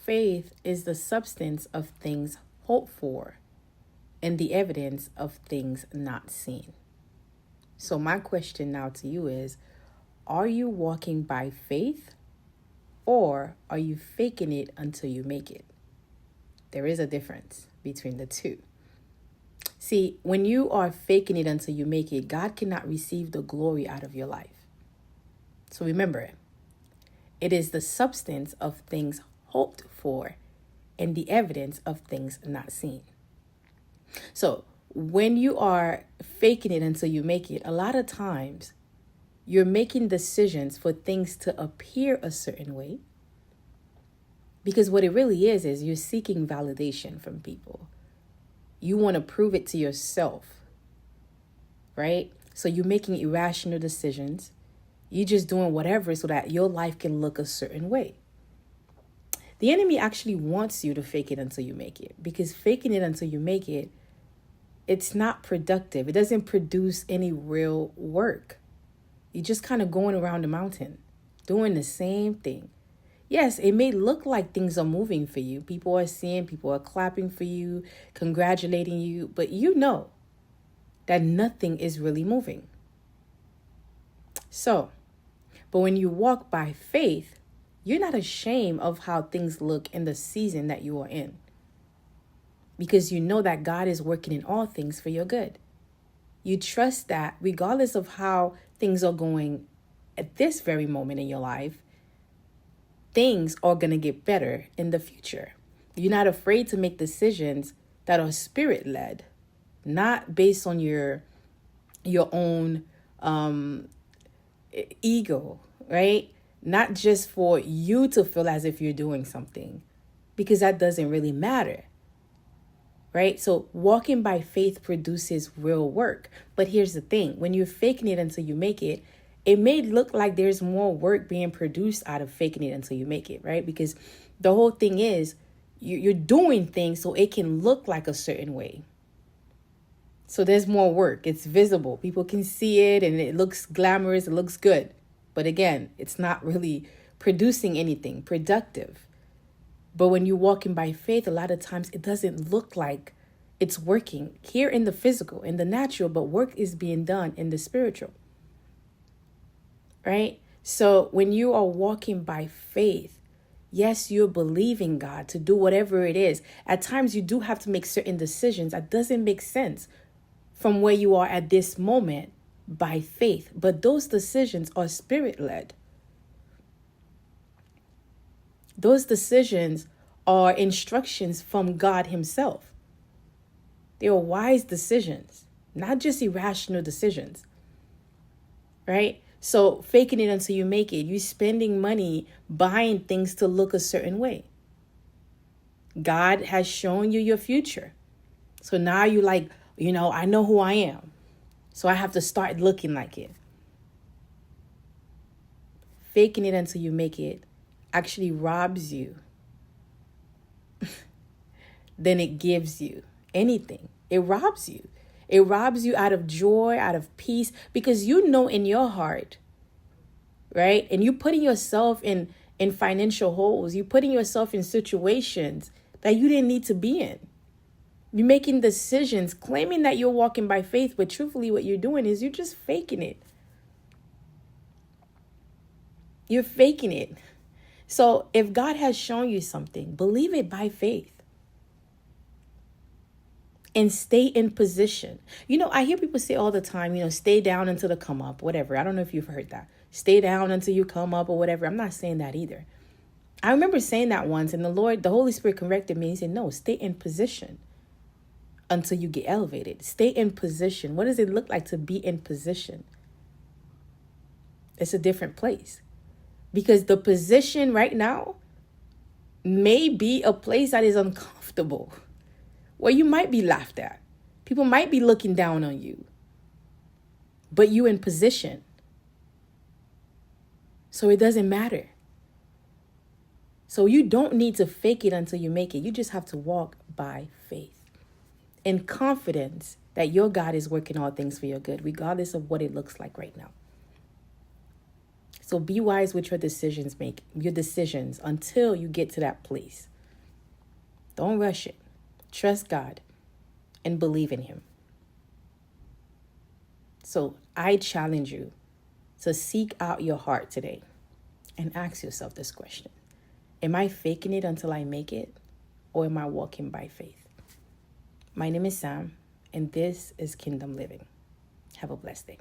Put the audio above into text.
faith is the substance of things hoped for and the evidence of things not seen. So my question now to you is, are you walking by faith or are you faking it until you make it? There is a difference between the two. See, when you are faking it until you make it, God cannot receive the glory out of your life. So remember, it is the substance of things hoped for and the evidence of things not seen. So when you are faking it until you make it, a lot of times you're making decisions for things to appear a certain way. Because what it really is you're seeking validation from people. You want to prove it to yourself, right? So you're making irrational decisions. You're just doing whatever so that your life can look a certain way. The enemy actually wants you to fake it until you make it, because faking it until you make it, it's not productive. It doesn't produce any real work. You're just kind of going around the mountain, doing the same thing. Yes, it may look like things are moving for you. People are seeing, people are clapping for you, congratulating you, but you know that nothing is really moving. So, but when you walk by faith, you're not ashamed of how things look in the season that you are in, because you know that God is working in all things for your good. You trust that regardless of how things are going at this very moment in your life, things are going to get better in the future. You're not afraid to make decisions that are spirit-led, not based on your own ego, right? Not just for you to feel as if you're doing something, because that doesn't really matter, right? So walking by faith produces real work. But here's the thing. When you're faking it until you make it, it may look like there's more work being produced out of faking it until you make it, right? Because the whole thing is you're doing things so it can look like a certain way. So there's more work. It's visible. People can see it and it looks glamorous. It looks good. But again, it's not really producing anything productive. But when you're walking by faith, a lot of times it doesn't look like it's working here in the physical, in the natural, but work is being done in the spiritual. Right? So when you are walking by faith, yes, you're believing God to do whatever it is. At times you do have to make certain decisions that doesn't make sense from where you are at this moment by faith. But those decisions are spirit-led. Those decisions are instructions from God himself. They are wise decisions, not just irrational decisions, right? So faking it until you make it, you spending money buying things to look a certain way. God has shown you your future. So now you like, I know who I am. So I have to start looking like it. Faking it until you make it actually robs you than it gives you anything. It robs you. It robs you out of joy, out of peace, because you know in your heart, right? And you're putting yourself in financial holes. You're putting yourself in situations that you didn't need to be in. You're making decisions, claiming that you're walking by faith, but truthfully what you're doing is you're just faking it. You're faking it. So if God has shown you something, believe it by faith. And stay in position. I hear people say all the time, stay down until the come up, whatever. I don't know if you've heard that. Stay down until you come up or whatever. I'm not saying that either. I remember saying that once, and the Holy Spirit corrected me. He said, no, stay in position until you get elevated. Stay in position. What does it look like to be in position? It's a different place. Because the position right now may be a place that is uncomfortable, where you might be laughed at. People might be looking down on you. But you in position. So it doesn't matter. So you don't need to fake it until you make it. You just have to walk by faith. In confidence that your God is working all things for your good, regardless of what it looks like right now. So be wise with your decisions until you get to that place. Don't rush it. Trust God and believe in Him. So I challenge you to seek out your heart today and ask yourself this question. Am I faking it until I make it? Or am I walking by faith? My name is Sam, and this is Kingdom Living. Have a blessed day.